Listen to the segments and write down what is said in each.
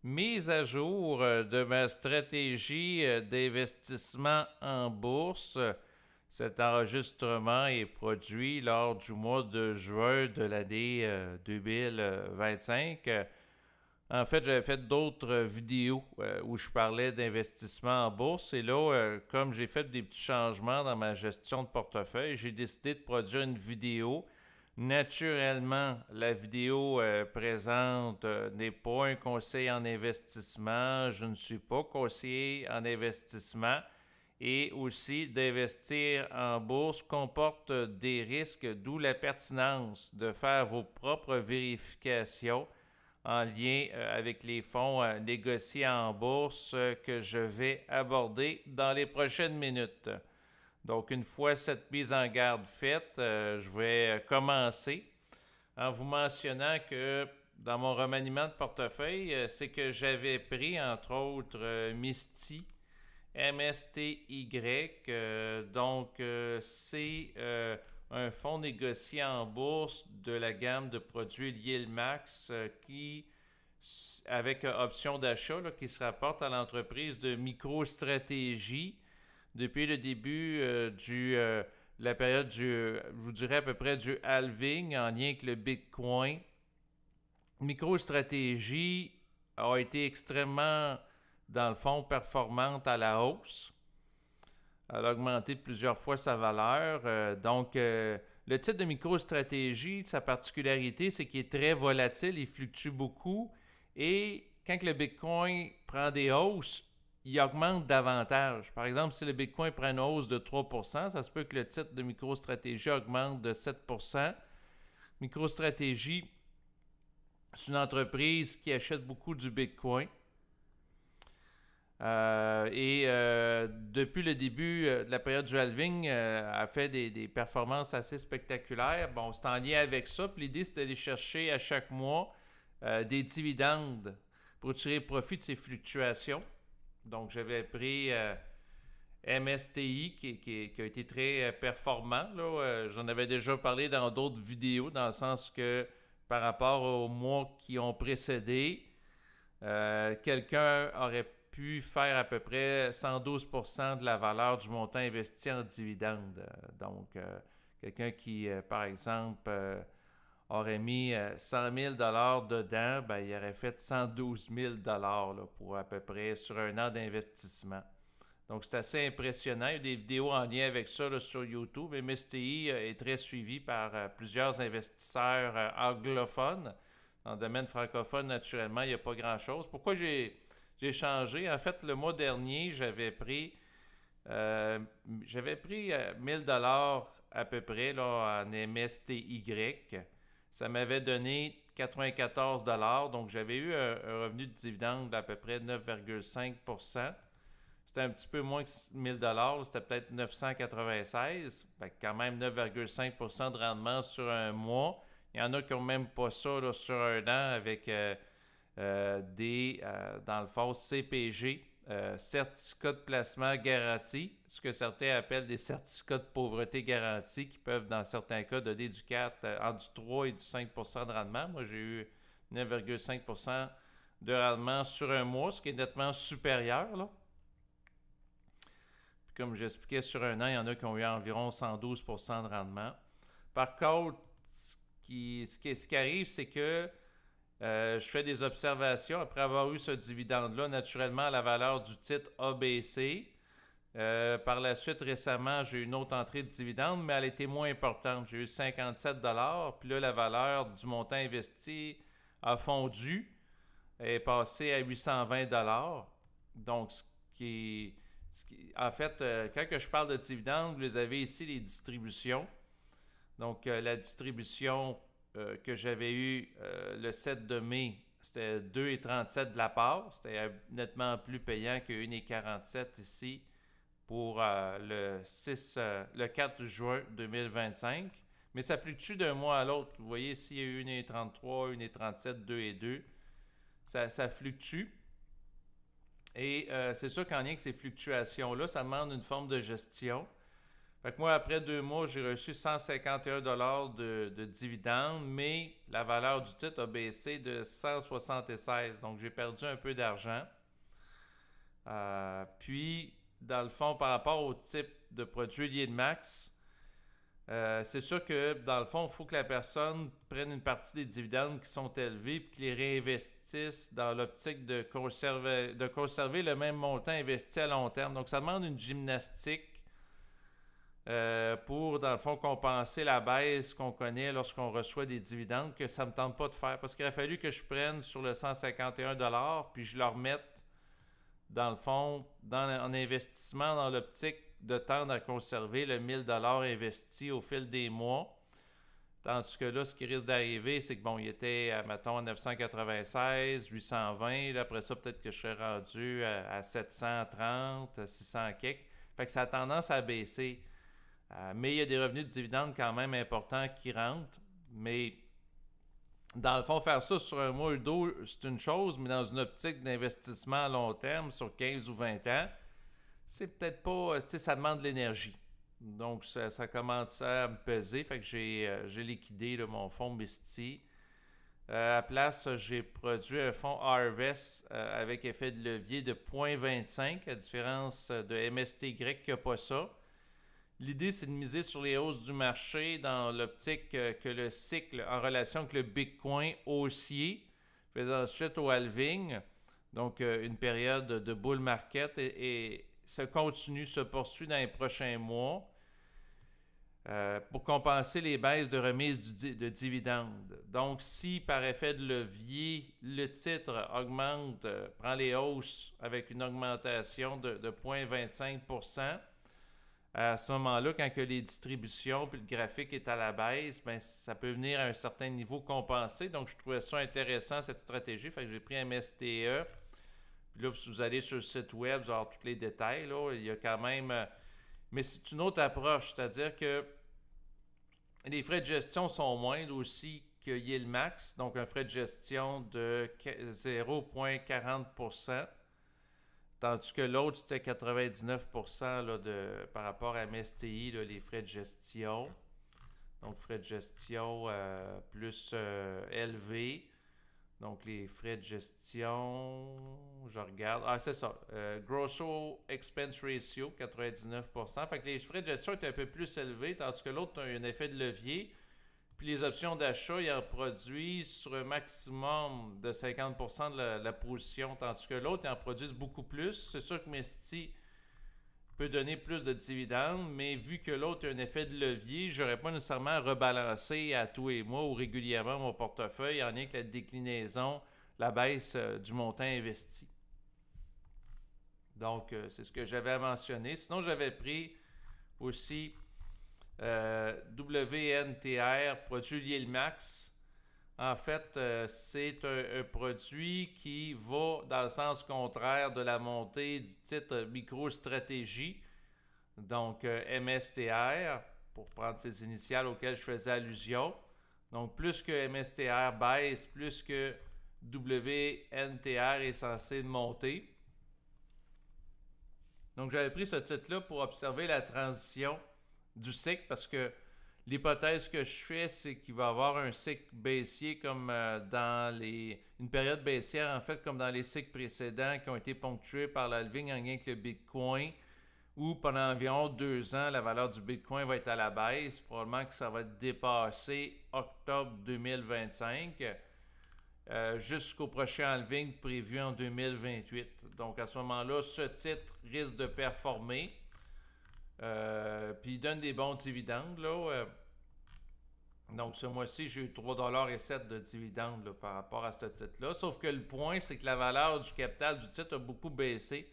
Mise à jour de ma stratégie d'investissement en bourse. Cet enregistrement est produit lors du mois de juin de l'année 2025. En fait, j'avais fait d'autres vidéos où je parlais d'investissement en bourse. Et là, comme j'ai fait des petits changements dans ma gestion de portefeuille, j'ai décidé de produire une vidéo. Naturellement, la vidéo présente n'est pas un conseil en investissement. Je ne suis pas conseiller en investissement. Et aussi, d'investir en bourse comporte des risques, d'où la pertinence de faire vos propres vérifications en lien avec les fonds négociés en bourse que je vais aborder dans les prochaines minutes. Donc, une fois cette mise en garde faite, je vais commencer en vous mentionnant que dans mon remaniement de portefeuille, c'est que j'avais pris, entre autres, Misty, MSTY. C'est un fonds négocié en bourse de la gamme de produits Yield Max qui, avec option d'achat, qui se rapporte à l'entreprise de MicroStratégie depuis le début de la période je vous dirais à peu près du halving en lien avec le Bitcoin. MicroStratégie a été extrêmement, dans le fond, performante à la hausse. Elle a augmenté de plusieurs fois sa valeur. Le titre de MicroStratégie, sa particularité, c'est qu'il est très volatile, il fluctue beaucoup. Et quand le Bitcoin prend des hausses, il augmente davantage. Par exemple, si le Bitcoin prend une hausse de 3%, ça se peut que le titre de MicroStratégie augmente de 7%. MicroStratégie, c'est une entreprise qui achète beaucoup du Bitcoin. Depuis le début de la période du halving, a fait des performances assez spectaculaires. Bon, c'est en lien avec ça. Puis l'idée, c'était d'aller chercher à chaque mois des dividendes pour tirer profit de ces fluctuations. Donc, j'avais pris MSTI qui a été très performant. J'en avais déjà parlé dans d'autres vidéos, dans le sens que par rapport aux mois qui ont précédé, quelqu'un aurait pu faire à peu près 112% de la valeur du montant investi en dividendes. Quelqu'un qui, par exemple, aurait mis 100 000 dedans, ben, il aurait fait 112 000 pour à peu près sur un an d'investissement. Donc, c'est assez impressionnant. Il y a des vidéos en lien avec ça là, sur YouTube. MSTI est très suivi par plusieurs investisseurs anglophones. Dans le domaine francophone, naturellement, il n'y a pas grand-chose. Pourquoi j'ai changé? En fait, le mois dernier, j'avais pris 1000 dollars à peu près là, en MSTY. Ça m'avait donné 94 dollars. Donc, j'avais eu un revenu de dividende d'à peu près 9,5%. C'était un petit peu moins que 1000 dollars, c'était peut-être 996. Fait quand même 9,5% de rendement sur un mois. Il y en a qui n'ont même pas ça là, sur un an avec dans le fond, CPG, certificats de placement garantis, ce que certains appellent des certificats de pauvreté garantis qui peuvent, dans certains cas, donner du 4, entre du 3 et du 5% de rendement. Moi, j'ai eu 9,5% de rendement sur un mois, ce qui est nettement supérieur. Là. Puis comme j'expliquais, sur un an, il y en a qui ont eu environ 112% de rendement. Par contre, ce qui arrive, c'est que je fais des observations après avoir eu ce dividende-là. Naturellement, la valeur du titre a baissé. Par la suite, récemment, j'ai eu une autre entrée de dividende, mais elle était moins importante. J'ai eu 57 dollars. Puis là, la valeur du montant investi a fondu, est passée à 820 dollars. Donc, en fait, quand que je parle de dividendes, vous les avez ici, les distributions. Donc, la distribution que j'avais eue le 7 de mai, c'était 2,37 de la part. C'était nettement plus payant que 1,47 ici pour le 4 juin 2025. Mais ça fluctue d'un mois à l'autre. Vous voyez ici, il y a eu 1,33, 1,37, 2,2. Ça fluctue. Et c'est sûr qu'en lien avec ces fluctuations-là, ça demande une forme de gestion. Fait que moi, après 2 mois, j'ai reçu 151 $ de dividendes, mais la valeur du titre a baissé de 176. Donc, j'ai perdu un peu d'argent. Puis, dans le fond, par rapport au type de produit lié de max, c'est sûr que dans le fond, il faut que la personne prenne une partie des dividendes qui sont élevés et qu'ils les réinvestissent dans l'optique de conserver le même montant investi à long terme. Donc, ça demande une gymnastique pour, dans le fond, compenser la baisse qu'on connaît lorsqu'on reçoit des dividendes que ça ne me tente pas de faire. Parce qu'il a fallu que je prenne sur le 151 $ puis je le remette, dans le fond, en investissement dans l'optique de tendre à conserver le 1000 $ investi au fil des mois. Tandis que là, ce qui risque d'arriver, c'est que bon, il était, mettons, à 996, 820. Là, après ça, peut-être que je serais rendu à 730, 600 quelques. Fait que ça a tendance à baisser. Mais il y a des revenus de dividendes quand même importants qui rentrent. Mais dans le fond, faire ça sur un mois ou deux, c'est une chose, mais dans une optique d'investissement à long terme, sur 15 ou 20 ans, c'est peut-être pas, tu sais, ça demande de l'énergie. Donc, ça commence à me peser. Fait que j'ai liquidé là, mon fonds Misty. À la place, j'ai produit un fonds Harvest avec effet de levier de 0,25, à différence de MSTY qui n'a pas ça. L'idée, c'est de miser sur les hausses du marché dans l'optique que le cycle en relation avec le Bitcoin haussier, faisant suite au halving, donc une période de bull market, et se poursuit dans les prochains mois pour compenser les baisses de remise de dividendes. Donc, si par effet de levier, le titre augmente, prend les hausses avec une augmentation de 0,25%, à ce moment-là, quand que les distributions puis le graphique est à la baisse, ben, ça peut venir à un certain niveau compenser. Donc, je trouvais ça intéressant, cette stratégie. Fait que j'ai pris un MSTE. Puis là, si vous allez sur le site web, vous allez avoir tous les détails. Là. Il y a quand même... mais c'est une autre approche, c'est-à-dire que les frais de gestion sont moindres aussi que Yield-Max. Donc, un frais de gestion de 0,40%. Tandis que l'autre, c'était 99% là, par rapport à MSTI, là, les frais de gestion. Donc, frais de gestion plus élevés. Donc, les frais de gestion, je regarde. Ah, c'est ça. Gross Expense Ratio, 99%. Fait que les frais de gestion étaient un peu plus élevés, tandis que l'autre a un effet de levier. Puis les options d'achat, ils en produisent sur un maximum de 50% de la position, tandis que l'autre, ils en produisent beaucoup plus. C'est sûr que Mesty peut donner plus de dividendes, mais vu que l'autre a un effet de levier, je n'aurais pas nécessairement à rebalancer à tous les mois ou régulièrement mon portefeuille en lien avec la déclinaison, la baisse du montant investi. Donc, c'est ce que j'avais à mentionner. Sinon, j'avais pris aussi... WNTR, produit Yield-Max. En fait, c'est un produit qui va dans le sens contraire de la montée du titre MicroStratégie, donc MSTR, pour prendre ces initiales auxquelles je faisais allusion. Donc, plus que MSTR baisse, plus que WNTR est censé monter. Donc, j'avais pris ce titre-là pour observer la transition du cycle, parce que l'hypothèse que je fais, c'est qu'il va y avoir un cycle baissier comme une période baissière, en fait, comme dans les cycles précédents qui ont été ponctués par la halving en lien avec le Bitcoin, où pendant environ 2 ans, la valeur du Bitcoin va être à la baisse. Probablement que ça va dépasser octobre 2025 jusqu'au prochain halving prévu en 2028. Donc, à ce moment-là, ce titre risque de performer. Puis il donne des bons dividendes. Là, donc ce mois-ci, j'ai eu 3,07 $ de dividendes là, par rapport à ce titre-là. Sauf que le point, c'est que la valeur du capital du titre a beaucoup baissé.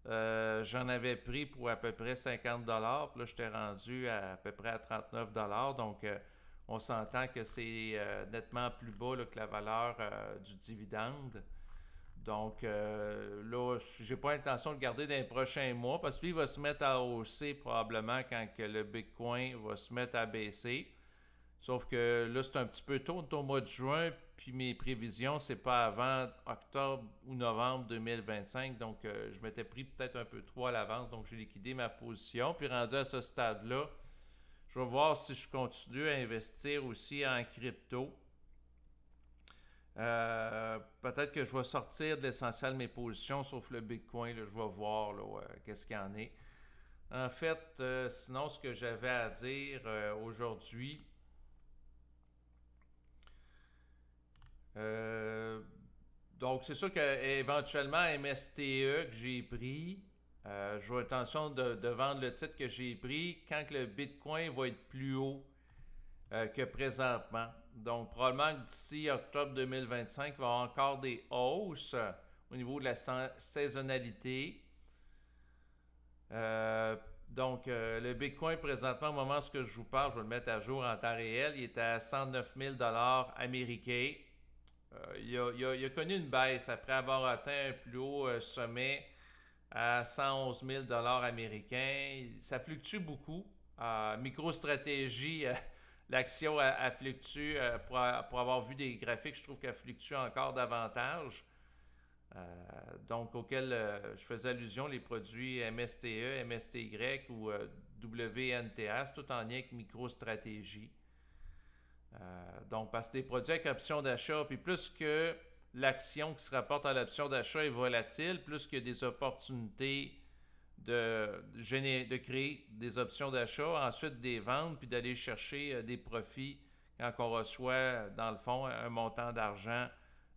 J'en avais pris pour à peu près 50 $. Puis là, j'étais rendu à peu près à 39 $. Donc, on s'entend que c'est nettement plus bas là, que la valeur du dividende. Donc là, j'ai pas l'intention de garder dans les prochains mois parce que lui, il va se mettre à hausser probablement quand que le Bitcoin va se mettre à baisser. Sauf que là, c'est un petit peu tôt, on est au mois de juin, puis mes prévisions, c'est pas avant octobre ou novembre 2025. Donc, je m'étais pris peut-être un peu trop à l'avance. Donc, j'ai liquidé ma position. Puis, rendu à ce stade-là, je vais voir si je continue à investir aussi en crypto. Peut-être que je vais sortir de l'essentiel de mes positions, sauf le Bitcoin. Là, je vais voir qu'est-ce qu'il y en est. En fait, sinon, ce que j'avais à dire aujourd'hui, donc c'est sûr qu'éventuellement, MSTE que j'ai pris, j'aurai l'intention de vendre le titre que j'ai pris quand que le Bitcoin va être plus haut que présentement. Donc, probablement que d'ici octobre 2025, il va y avoir encore des hausses au niveau de la saisonnalité. Donc, le Bitcoin, présentement, au moment où je vous parle, je vais le mettre à jour en temps réel, il est à 109 000 américains. Il a connu une baisse après avoir atteint un plus haut sommet à 111 000 américains. Ça fluctue beaucoup. MicroStratégie, l'action a fluctue. Pour avoir vu des graphiques, je trouve qu'elle fluctue encore davantage. Donc, auquel je faisais allusion, les produits MSTE, MSTY ou WNTA, c'est tout en lien avec MicroStratégie. Donc, parce que des produits avec option d'achat, puis plus que l'action qui se rapporte à l'option d'achat est volatile, plus qu'il y a des opportunités de créer des options d'achat, ensuite des ventes, puis d'aller chercher des profits quand on reçoit, dans le fond, un montant d'argent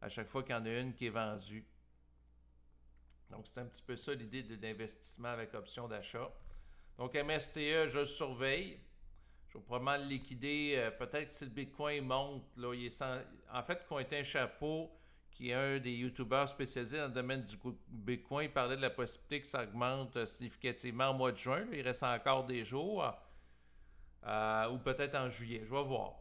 à chaque fois qu'il y en a une qui est vendue. Donc, c'est un petit peu ça l'idée de l'investissement avec option d'achat. Donc, MSTE, je le surveille. Je vais probablement le liquider. Peut-être que si le Bitcoin monte, là, en fait, Cointin Chapeau, qui est un des YouTubers spécialisés dans le domaine du Bitcoin, il parlait de la possibilité que ça augmente significativement au mois de juin. Là, il reste encore des jours. Ou peut-être en juillet. Je vais voir.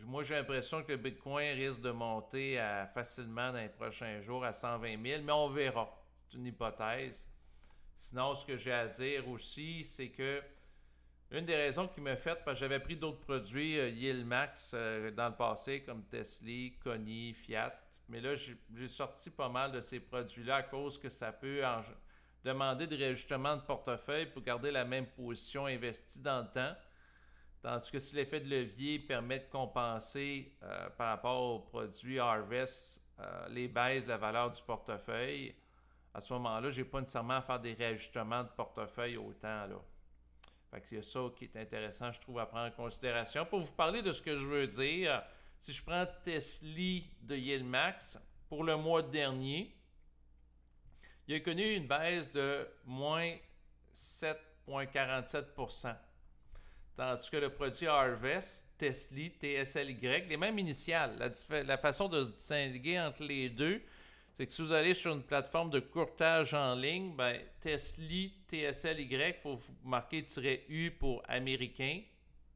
Moi, j'ai l'impression que le Bitcoin risque de monter facilement dans les prochains jours à 120 000, mais on verra. C'est une hypothèse. Sinon, ce que j'ai à dire aussi, c'est que une des raisons qui m'a fait, parce que j'avais pris d'autres produits Yieldmax dans le passé, comme Tesla, Connie, Fiat, mais là, j'ai sorti pas mal de ces produits-là à cause que ça peut demander des réajustements de portefeuille pour garder la même position investie dans le temps. Tandis que si l'effet de levier permet de compenser par rapport aux produits Harvest les baisses de la valeur du portefeuille, à ce moment-là, je n'ai pas nécessairement à faire des réajustements de portefeuille autant. Là. Fait que c'est ça qui est intéressant, je trouve, à prendre en considération. Pour vous parler de ce que je veux dire, si je prends Tesla de Yieldmax, pour le mois dernier, il a connu une baisse de moins 7,47%. Tandis que le produit Harvest, Tesla, TSLY, les mêmes initiales. La façon de se distinguer entre les deux, c'est que si vous allez sur une plateforme de courtage en ligne, ben, Tesla, TSLY, il faut vous marquer "U" pour américain,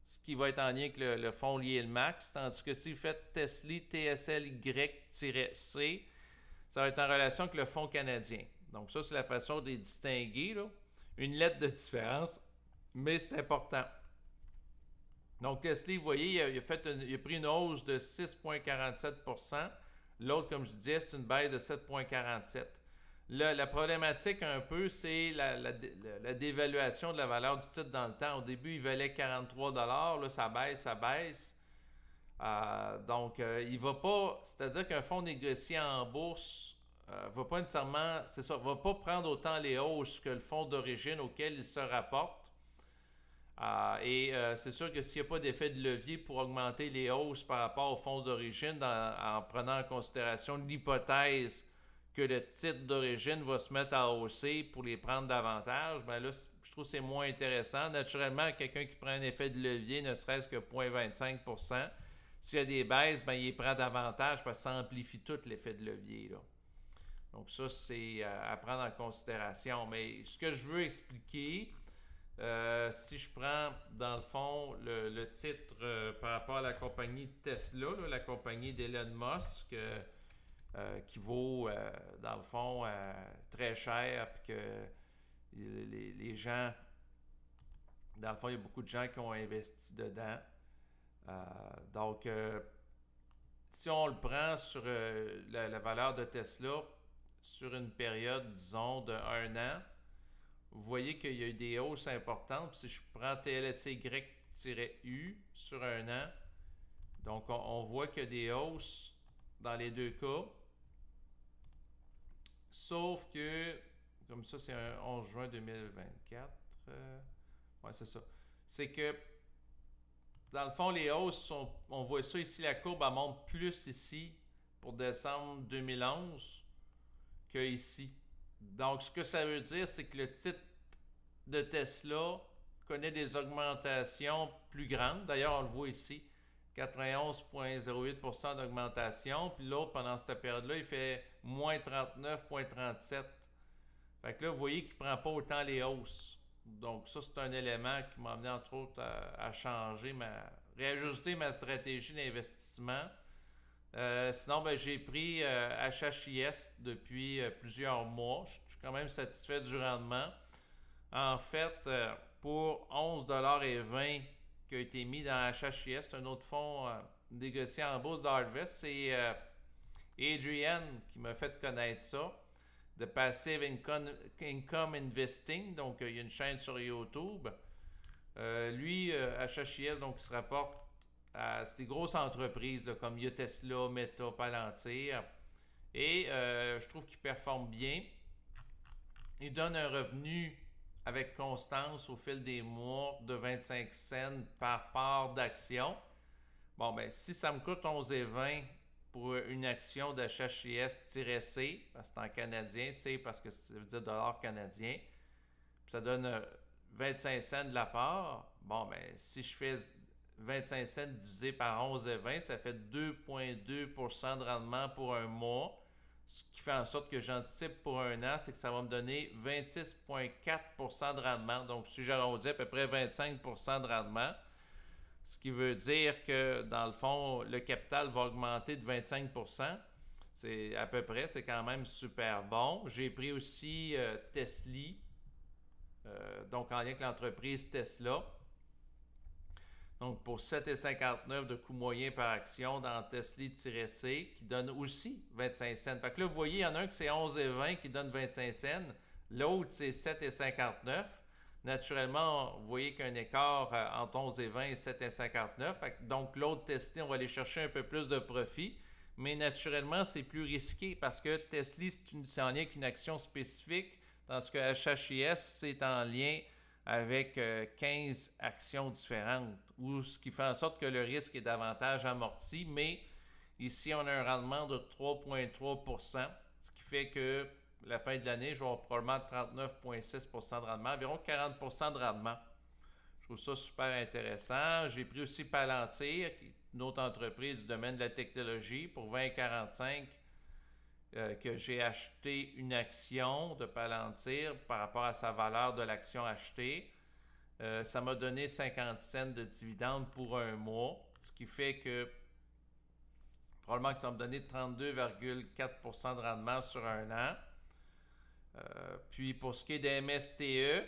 ce qui va être en lien avec le fonds Yieldmax. Tandis que si vous faites Tesla, TSLY-C, ça va être en relation avec le fonds canadien. Donc ça, c'est la façon de les distinguer. Là. Une lettre de différence, mais c'est important. Donc Tesla, vous voyez, il a pris une hausse de 6,47%. L'autre, comme je disais, c'est une baisse de 7,47. La problématique un peu, c'est la dévaluation de la valeur du titre dans le temps. Au début, il valait 43 $. Là, ça baisse. Donc, il va pas... C'est-à-dire qu'un fonds négocié en bourse va pas nécessairement... C'est ça, va pas prendre autant les hausses que le fonds d'origine auquel il se rapporte. C'est sûr que s'il n'y a pas d'effet de levier pour augmenter les hausses par rapport au fonds d'origine, en prenant en considération l'hypothèse que le titre d'origine va se mettre à hausser pour les prendre davantage, ben là, je trouve que c'est moins intéressant. Naturellement, quelqu'un qui prend un effet de levier, ne serait-ce que 0,25%, s'il y a des baisses, ben, il prend davantage parce que ça amplifie tout l'effet de levier. Là. Donc ça, c'est à prendre en considération. Mais ce que je veux expliquer... si je prends, dans le fond, le titre par rapport à la compagnie Tesla, là, la compagnie d'Elon Musk, qui vaut, dans le fond, très cher, puis que les gens, dans le fond, il y a beaucoup de gens qui ont investi dedans. Donc, si on le prend sur la valeur de Tesla sur une période, disons, de 1 an, vous voyez qu'il y a eu des hausses importantes. Si je prends TLSY-U sur 1 an, donc on voit qu'il y a des hausses dans les deux cas. Sauf que, comme ça, c'est un 11 juin 2024. Ouais, c'est ça. C'est que, dans le fond, les hausses sont. On voit ça ici, la courbe, elle monte plus ici pour décembre 2011 que ici. Donc, ce que ça veut dire, c'est que le titre de Tesla connaît des augmentations plus grandes. D'ailleurs, on le voit ici, 91,08% d'augmentation. Puis l'autre, pendant cette période-là, il fait moins 39,37. Fait que là, vous voyez qu'il ne prend pas autant les hausses. Donc ça, c'est un élément qui m'a amené, entre autres, à changer, réajuster ma stratégie d'investissement. Sinon, ben, j'ai pris HHIS depuis plusieurs mois. Je suis quand même satisfait du rendement. En fait, pour 11,20$ qui a été mis dans HHIS, c'est un autre fonds négocié en bourse d'Harvest. C'est Adrian qui m'a fait connaître ça, de Passive Income Investing. Donc, il y a une chaîne sur YouTube. Lui, HHIS, donc, il se rapporte à des grosses entreprises là, comme Tesla, Meta, Palantir. Et je trouve qu'il performe bien. Il donne un revenu avec constance au fil des mois de 25 cents par part d'action. Bon, ben, si ça me coûte 11,20 pour une action d'HHIS-C, parce que c'est en canadien, C parce que ça veut dire dollar canadien, puis ça donne 25 cents de la part, bon, ben, si je fais 25 cents divisé par 11,20, ça fait 2,2% de rendement pour un mois. Ce qui fait en sorte que j'anticipe pour 1 an, c'est que ça va me donner 26,4% de rendement. Donc, si j'arrondis à peu près 25% de rendement, ce qui veut dire que, dans le fond, le capital va augmenter de 25%. C'est à peu près, c'est quand même super bon. J'ai pris aussi Tesla, donc en lien avec l'entreprise Tesla. Donc, pour 7,59$ de coût moyen par action dans Tesla-C, qui donne aussi 25 cents. Fait que là, vous voyez, il y en a un qui c'est 11,20$ qui donne 25 cents. L'autre, c'est 7,59$. Naturellement, vous voyez qu'il y a un écart entre 11,20$ et 7,59$. Fait que, donc, l'autre Tesla, on va aller chercher un peu plus de profit. Mais naturellement, c'est plus risqué parce que Tesla, c'est en lien avec une action spécifique, tandis que HHIS, c'est en lien avec 15 actions différentes, ce qui fait en sorte que le risque est davantage amorti, mais ici, on a un rendement de 3,3%, ce qui fait que la fin de l'année, je vais avoir probablement 39,6% de rendement, environ 40% de rendement. Je trouve ça super intéressant. J'ai pris aussi Palantir, une autre entreprise du domaine de la technologie, pour 20,45$. Que j'ai acheté une action de Palantir par rapport à sa valeur de l'action achetée. Ça m'a donné 50 cents de dividendes pour un mois, ce qui fait que probablement que ça va me donner 32,4% de rendement sur 1 an. Puis pour ce qui est des MSTE,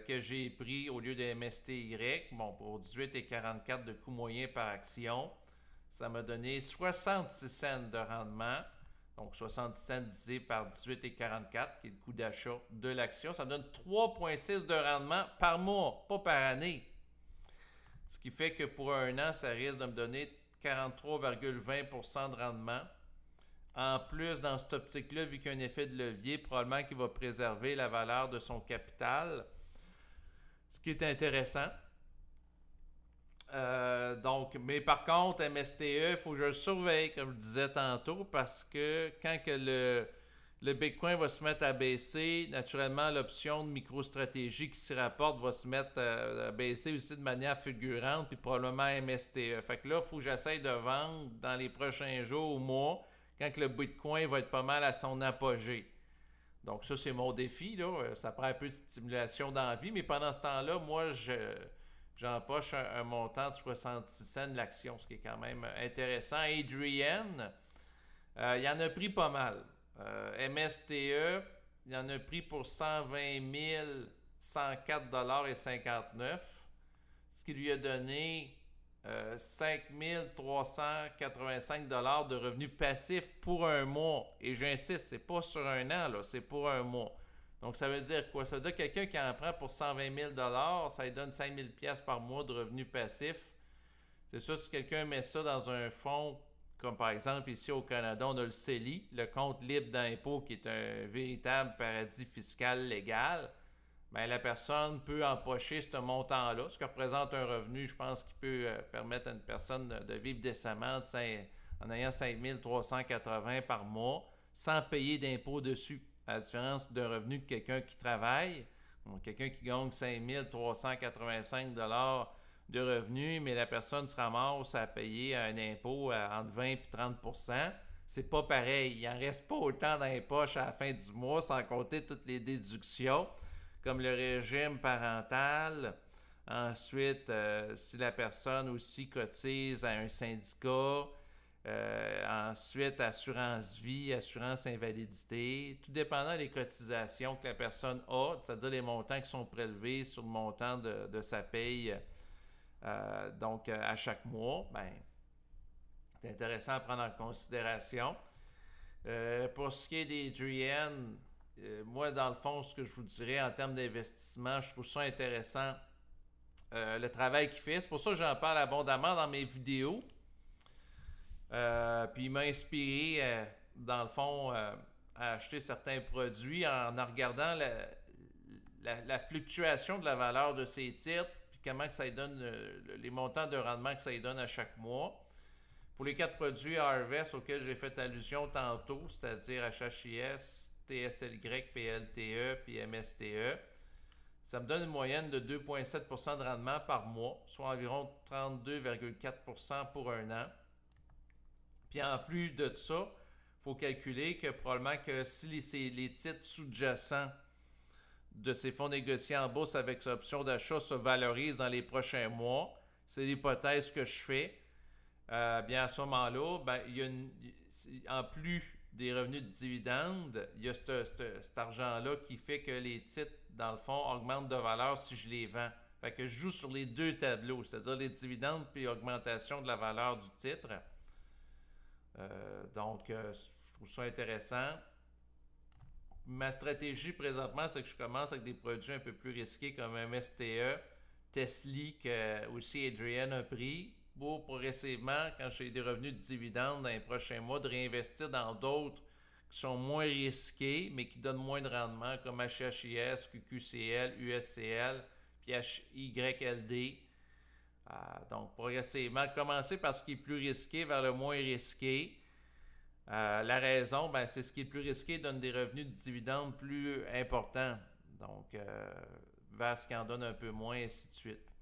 que j'ai pris au lieu des MSTY, bon, pour 18,44$ de coût moyen par action, ça m'a donné 66 cents de rendement. Donc, 70 cents divisé par 18,44, qui est le coût d'achat de l'action. Ça me donne 3,6 de rendement par mois, pas par année. Ce qui fait que pour 1 an, ça risque de me donner 43,20% de rendement. En plus, dans cette optique-là, vu qu'il y a un effet de levier, probablement qu'il va préserver la valeur de son capital. Ce qui est intéressant. Mais par contre, MSTE, il faut que je le surveille, comme je disais tantôt, parce que quand que le Bitcoin va se mettre à baisser, naturellement, l'option de micro-stratégie qui s'y rapporte va se mettre à baisser aussi de manière fulgurante, puis probablement MSTE. Fait que là, il faut que j'essaye de vendre dans les prochains jours ou mois, quand que le Bitcoin va être pas mal à son apogée. Donc ça, c'est mon défi, là. Ça prend un peu de stimulation d'envie, mais pendant ce temps-là, moi, j'empoche un montant de 66 cents de l'action, ce qui est quand même intéressant. Adrian, il en a pris pas mal. MSTE, il en a pris pour 120 104,59$, ce qui lui a donné 5 385 $ de revenus passifs pour un mois. Et j'insiste, c'est pas sur un an, là, c'est pour un mois. Donc, ça veut dire quoi? Ça veut dire que quelqu'un qui en prend pour 120 000 $, ça lui donne 5 000 $ par mois de revenus passifs. C'est sûr, si quelqu'un met ça dans un fonds, comme par exemple ici au Canada, on a le CELI, le compte libre d'impôt, qui est un véritable paradis fiscal légal, bien, la personne peut empocher ce montant-là, ce qui représente un revenu, je pense, qui peut permettre à une personne de vivre décemment en ayant 5 380 par mois, sans payer d'impôt dessus, à la différence d'un revenu de quelqu'un qui travaille. Donc, quelqu'un qui gagne 5 385 $ de revenus, mais la personne se ramasse à payer un impôt entre 20 et 30 %. C'est pas pareil. Il n'en reste pas autant dans les poches à la fin du mois, sans compter toutes les déductions, comme le régime parental. Ensuite, si la personne aussi cotise à un syndicat. Ensuite, assurance vie, assurance invalidité, tout dépendant des cotisations que la personne a, c'est-à-dire les montants qui sont prélevés sur le montant de sa paye. Donc, à chaque mois, ben, c'est intéressant à prendre en considération. Pour ce qui est des DRIEN, moi, dans le fond, ce que je vous dirais en termes d'investissement, je trouve ça intéressant, le travail qu'il fait. C'est pour ça que j'en parle abondamment dans mes vidéos. Puis il m'a inspiré, dans le fond, à acheter certains produits en regardant la fluctuation de la valeur de ces titres, puis comment que ça donne les montants de rendement que ça donne à chaque mois. Pour les 4 produits Harvest auxquels j'ai fait allusion tantôt, c'est-à-dire HHIS, TSLY, PLTE puis MSTE, ça me donne une moyenne de 2,7 % de rendement par mois, soit environ 32,4 % pour un an. Puis en plus de ça, il faut calculer que probablement que si les titres sous-jacents de ces fonds négociés en bourse avec option d'achat se valorisent dans les prochains mois, c'est l'hypothèse que je fais, bien à ce moment-là, ben, en plus des revenus de dividendes, il y a cet argent-là qui fait que les titres, dans le fond, augmentent de valeur si je les vends. Fait que je joue sur les deux tableaux, c'est-à-dire les dividendes puis augmentation de la valeur du titre. Donc, je trouve ça intéressant. Ma stratégie présentement, c'est que je commence avec des produits un peu plus risqués comme MSTE, Tesla, que aussi Adrian a pris, pour progressivement, quand j'ai des revenus de dividendes dans les prochains mois, de réinvestir dans d'autres qui sont moins risqués, mais qui donnent moins de rendement, comme HHIS, QQCL, USCL, puis HYLD. Donc, progressivement, commencer par ce qui est plus risqué vers le moins risqué. La raison, ben, c'est ce qui est plus risqué donne des revenus de dividendes plus importants. Donc, vers ce qui en donne un peu moins, et ainsi de suite.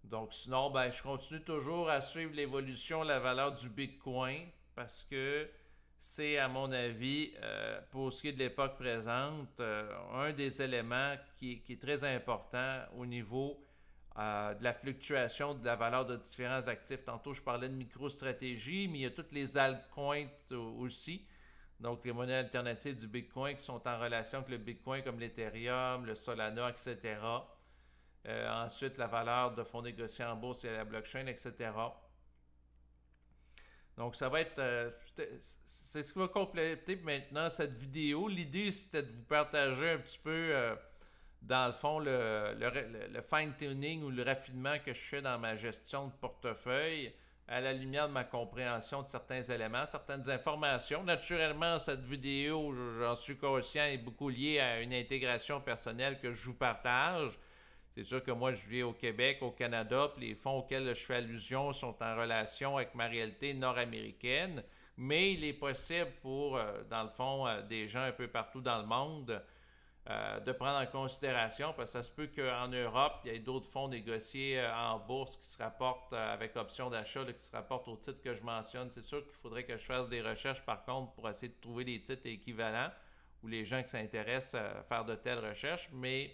Donc, sinon, ben, je continue toujours à suivre l'évolution de la valeur du Bitcoin parce que c'est, à mon avis, pour ce qui est de l'époque présente, un des éléments qui est très important au niveau de la fluctuation de la valeur de différents actifs. Tantôt, je parlais de micro-stratégie, mais il y a toutes les altcoins aussi. Donc, les monnaies alternatives du Bitcoin qui sont en relation avec le Bitcoin, comme l'Ethereum, le Solana, etc. Ensuite, la valeur de fonds négociés en bourse et la blockchain, etc. Donc, ça va être... c'est ce qui va compléter maintenant cette vidéo. L'idée, c'était de vous partager un petit peu... dans le fond, le fine-tuning ou le raffinement que je fais dans ma gestion de portefeuille à la lumière de ma compréhension de certains éléments, certaines informations. Naturellement, cette vidéo, j'en suis conscient, est beaucoup liée à une intégration personnelle que je vous partage. C'est sûr que moi, je vis au Québec, au Canada, puis les fonds auxquels je fais allusion sont en relation avec ma réalité nord-américaine, mais il est possible pour, dans le fond, des gens un peu partout dans le monde, de prendre en considération, parce que ça se peut qu'en Europe, il y ait d'autres fonds négociés en bourse qui se rapportent avec option d'achat, qui se rapportent au titre que je mentionne. C'est sûr qu'il faudrait que je fasse des recherches, par contre, pour essayer de trouver les titres équivalents ou les gens qui s'intéressent à faire de telles recherches. Mais,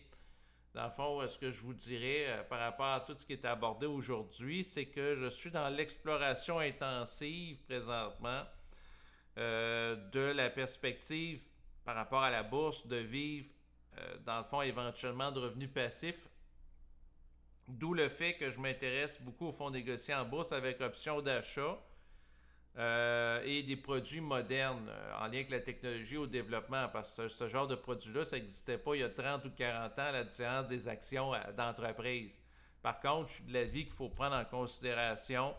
dans le fond, ce que je vous dirais par rapport à tout ce qui est abordé aujourd'hui, c'est que je suis dans l'exploration intensive présentement de la perspective par rapport à la bourse de vivre dans le fond, éventuellement de revenus passifs D'où le fait que je m'intéresse beaucoup aux fonds négociés en bourse avec option d'achat et des produits modernes en lien avec la technologie au développement. Parce que ce genre de produit-là, ça n'existait pas il y a 30 ou 40 ans, la différence des actions d'entreprise. Par contre, je suis de l'avis qu'il faut prendre en considération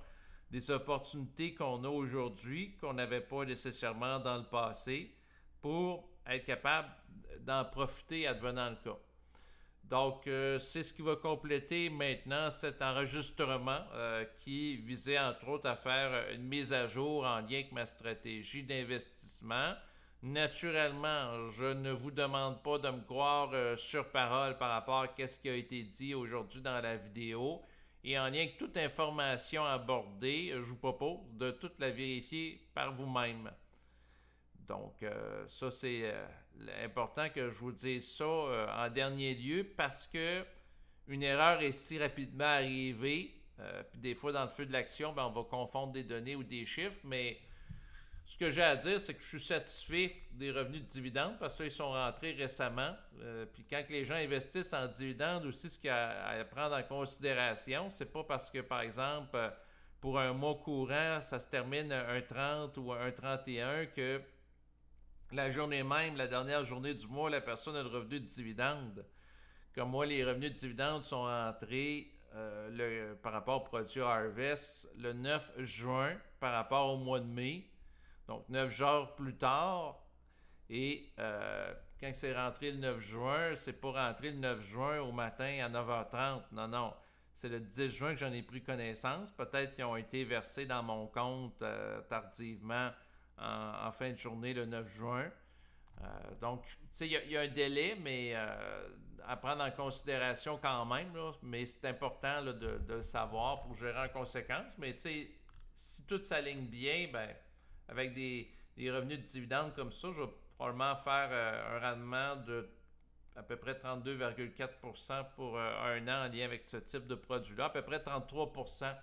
des opportunités qu'on a aujourd'hui, qu'on n'avait pas nécessairement dans le passé, pour être capable d'en profiter advenant le cas. Donc, c'est ce qui va compléter maintenant cet enregistrement qui visait entre autres à faire une mise à jour en lien avec ma stratégie d'investissement. Naturellement, je ne vous demande pas de me croire sur parole par rapport à ce qui a été dit aujourd'hui dans la vidéo. Et en lien avec toute information abordée, je vous propose de toute la vérifier par vous-même. Donc, ça, c'est important que je vous dise ça en dernier lieu parce que une erreur est si rapidement arrivée. Puis des fois, dans le feu de l'action, on va confondre des données ou des chiffres. Mais ce que j'ai à dire, c'est que je suis satisfait des revenus de dividendes parce qu'ils sont rentrés récemment. Puis quand les gens investissent en dividendes aussi, ce qu'il y a à prendre en considération, c'est pas parce que, par exemple, pour un mois courant, ça se termine un 30 ou un 31 que la journée même, la dernière journée du mois, la personne a le revenu de dividende. Comme moi, les revenus de dividende sont rentrés par rapport au produit Harvest le 9 juin par rapport au mois de mai. Donc, 9 jours plus tard. Et quand c'est rentré le 9 juin, c'est pas rentré le 9 juin au matin à 9h30. Non, non. C'est le 10 juin que j'en ai pris connaissance. Peut-être qu'ils ont été versés dans mon compte tardivement en fin de journée le 9 juin. Donc, tu sais, il y a un délai, mais à prendre en considération quand même. Là, mais c'est important là, de le savoir pour gérer en conséquence. Mais tu sais, si tout s'aligne bien, ben, avec des revenus de dividendes comme ça, je vais probablement faire un rendement de à peu près 32,4% pour un an en lien avec ce type de produit-là, à peu près 33%.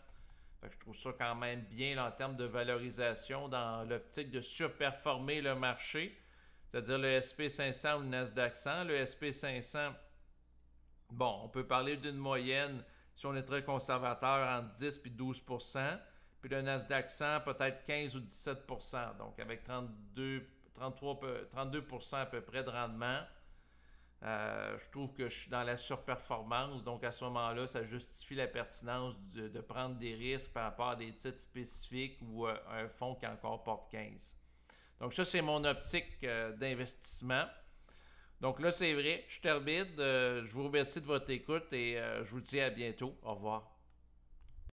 Fait que je trouve ça quand même bien là, en termes de valorisation dans l'optique de surperformer le marché, c'est-à-dire le SP500 ou le Nasdaq 100. Le SP500, bon, on peut parler d'une moyenne si on est très conservateur entre 10 et 12%. Puis le Nasdaq 100, peut-être 15 ou 17%. Donc avec 32% à peu près de rendement. Je trouve que je suis dans la surperformance, donc à ce moment-là, ça justifie la pertinence de prendre des risques par rapport à des titres spécifiques ou un fonds qui encore porte 15. Donc ça, c'est mon optique d'investissement. Donc là, c'est vrai, je termine. Je vous remercie de votre écoute et je vous dis à bientôt. Au revoir.